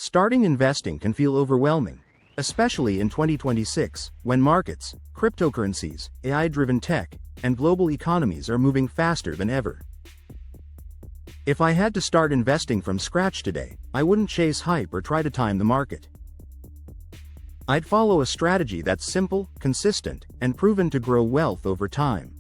Starting investing can feel overwhelming, especially in 2026, when markets, cryptocurrencies, AI-driven tech, and global economies are moving faster than ever. If I had to start investing from scratch today, I wouldn't chase hype or try to time the market. I'd follow a strategy that's simple, consistent, and proven to grow wealth over time.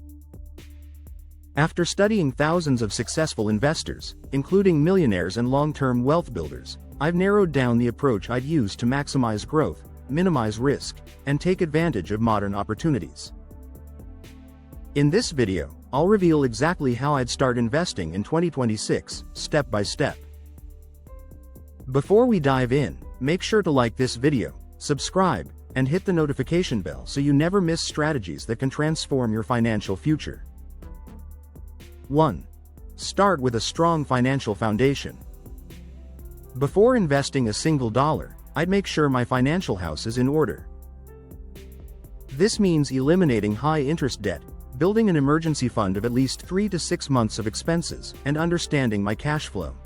After studying thousands of successful investors, including millionaires and long-term wealth builders, I've narrowed down the approach I'd use to maximize growth, minimize risk, and take advantage of modern opportunities. In this video, I'll reveal exactly how I'd start investing in 2026, step by step. Before we dive in, make sure to like this video, subscribe, and hit the notification bell so you never miss strategies that can transform your financial future. 1. Start with a strong financial foundation. Before investing a single dollar, I'd make sure my financial house is in order. This means eliminating high-interest debt, building an emergency fund of at least 3 to 6 months of expenses, and understanding my cash flow.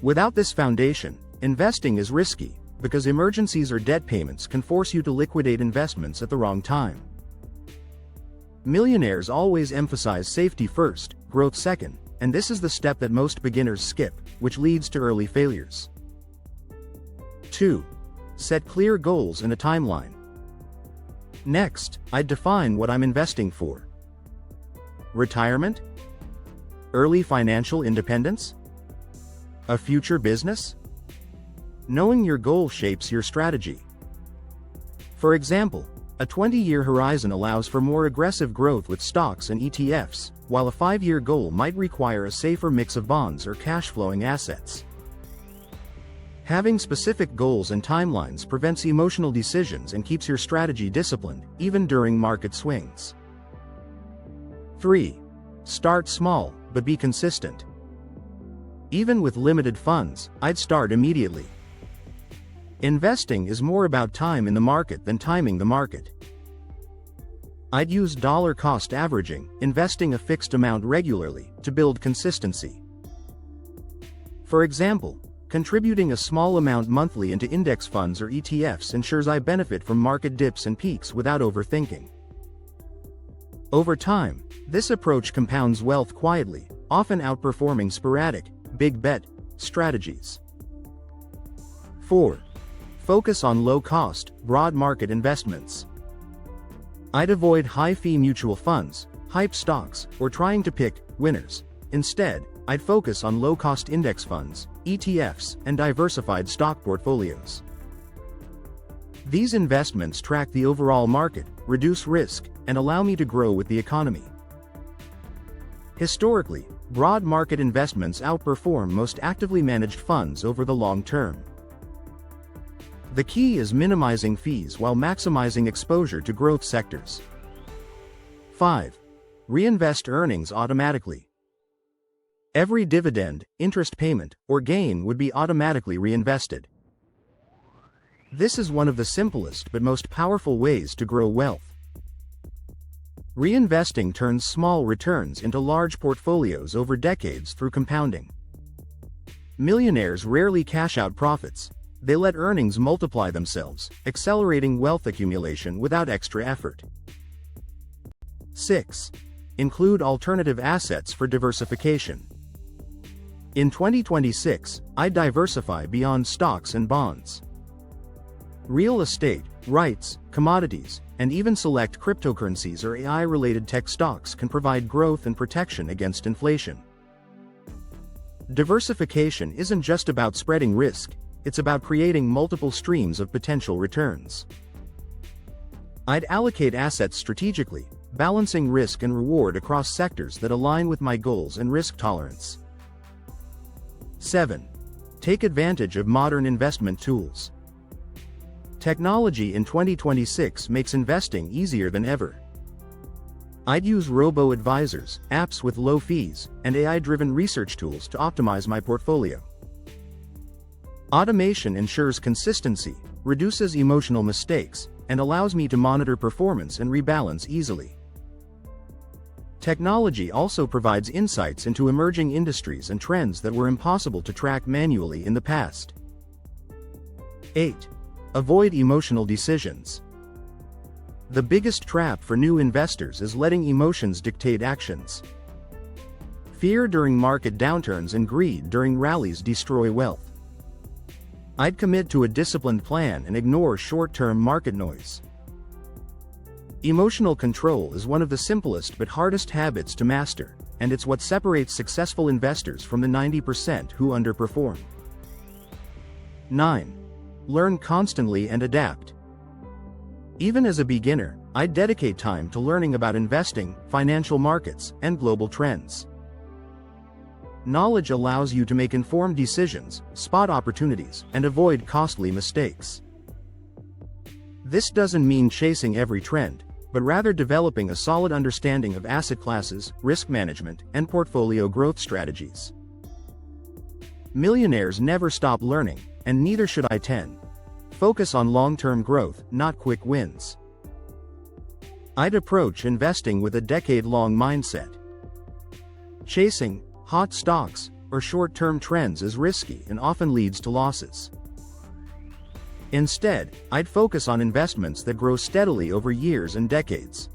Without this foundation, investing is risky, because emergencies or debt payments can force you to liquidate investments at the wrong time. Millionaires always emphasize safety first, growth second, and this is the step that most beginners skip, which leads to early failures. 2. Set clear goals and a timeline. Next, I'd define what I'm investing for. Retirement? Early financial independence? A future business? Knowing your goal shapes your strategy. For example, a 20-year horizon allows for more aggressive growth with stocks and ETFs, while a 5-year goal might require a safer mix of bonds or cash-flowing assets. Having specific goals and timelines prevents emotional decisions and keeps your strategy disciplined, even during market swings. 3. Start small, but be consistent. Even with limited funds, I'd start immediately. Investing is more about time in the market than timing the market. I'd use dollar-cost averaging, investing a fixed amount regularly, to build consistency. For example, contributing a small amount monthly into index funds or ETFs ensures I benefit from market dips and peaks without overthinking. Over time, this approach compounds wealth quietly, often outperforming sporadic, big-bet strategies. 4. Focus on low-cost, broad market investments. I'd avoid high-fee mutual funds, hype stocks, or trying to pick winners. Instead, I'd focus on low-cost index funds, ETFs, and diversified stock portfolios. These investments track the overall market, reduce risk, and allow me to grow with the economy. Historically, broad market investments outperform most actively managed funds over the long term. The key is minimizing fees while maximizing exposure to growth sectors. 5. Reinvest earnings automatically. Every dividend, interest payment, or gain would be automatically reinvested. This is one of the simplest but most powerful ways to grow wealth. Reinvesting turns small returns into large portfolios over decades through compounding. Millionaires rarely cash out profits. They let earnings multiply themselves, accelerating wealth accumulation without extra effort. 6. Include alternative assets for diversification. In 2026, I'd diversify beyond stocks and bonds. Real estate, REITs, commodities, and even select cryptocurrencies or AI-related tech stocks can provide growth and protection against inflation. Diversification isn't just about spreading risk, it's about creating multiple streams of potential returns. I'd allocate assets strategically, balancing risk and reward across sectors that align with my goals and risk tolerance. 7. Take advantage of modern investment tools. Technology in 2026 makes investing easier than ever. I'd use robo-advisors, apps with low fees, and AI-driven research tools to optimize my portfolio. Automation ensures consistency, reduces emotional mistakes, and allows me to monitor performance and rebalance easily. Technology also provides insights into emerging industries and trends that were impossible to track manually in the past. 8. Avoid emotional decisions. The biggest trap for new investors is letting emotions dictate actions. Fear during market downturns and greed during rallies destroy wealth. I'd commit to a disciplined plan and ignore short-term market noise. Emotional control is one of the simplest but hardest habits to master, and it's what separates successful investors from the 90% who underperform. 9. Learn constantly and adapt. Even as a beginner, I'd dedicate time to learning about investing, financial markets, and global trends. Knowledge allows you to make informed decisions, spot opportunities, and avoid costly mistakes. This doesn't mean chasing every trend, but rather developing a solid understanding of asset classes, risk management, and portfolio growth strategies. Millionaires never stop learning, and neither should I. 10. Focus on long-term growth, not quick wins. I'd approach investing with a decade-long mindset. Chasing hot stocks or short-term trends is risky and often leads to losses. Instead, I'd focus on investments that grow steadily over years and decades.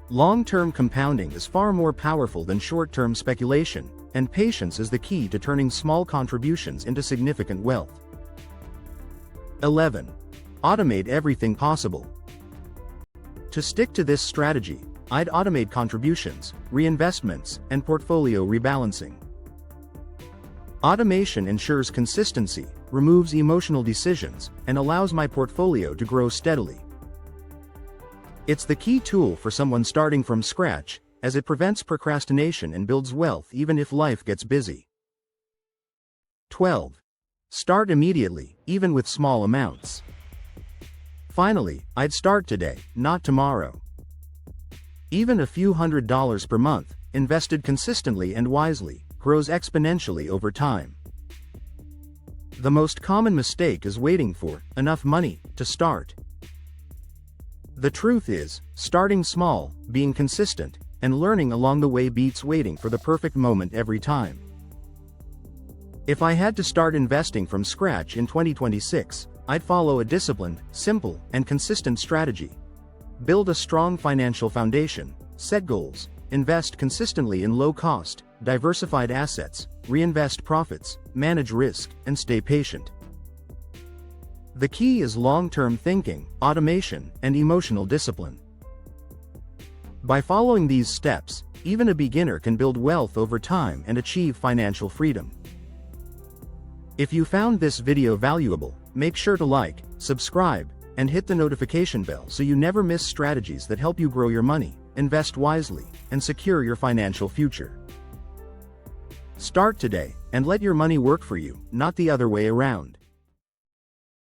Long-term compounding is far more powerful than short-term speculation, and patience is the key to turning small contributions into significant wealth. 11. Automate everything possible. To stick to this strategy, I'd automate contributions, reinvestments, and portfolio rebalancing. Automation ensures consistency, removes emotional decisions, and allows my portfolio to grow steadily. It's the key tool for someone starting from scratch, as it prevents procrastination and builds wealth even if life gets busy. 12. Start immediately, even with small amounts. Finally, I'd start today, not tomorrow. Even a few $100s per month, invested consistently and wisely, grows exponentially over time. The most common mistake is waiting for enough money to start. The truth is, starting small, being consistent, and learning along the way beats waiting for the perfect moment every time. If I had to start investing from scratch in 2026, I'd follow a disciplined, simple, and consistent strategy. Build a strong financial foundation, set goals, invest consistently in low-cost, diversified assets, reinvest profits, manage risk, and stay patient. The key is long-term thinking, automation, and emotional discipline. By following these steps, even a beginner can build wealth over time and achieve financial freedom. If you found this video valuable, make sure to like, subscribe, and hit the notification bell so you never miss strategies that help you grow your money, invest wisely, and secure your financial future. Start today, and let your money work for you, not the other way around.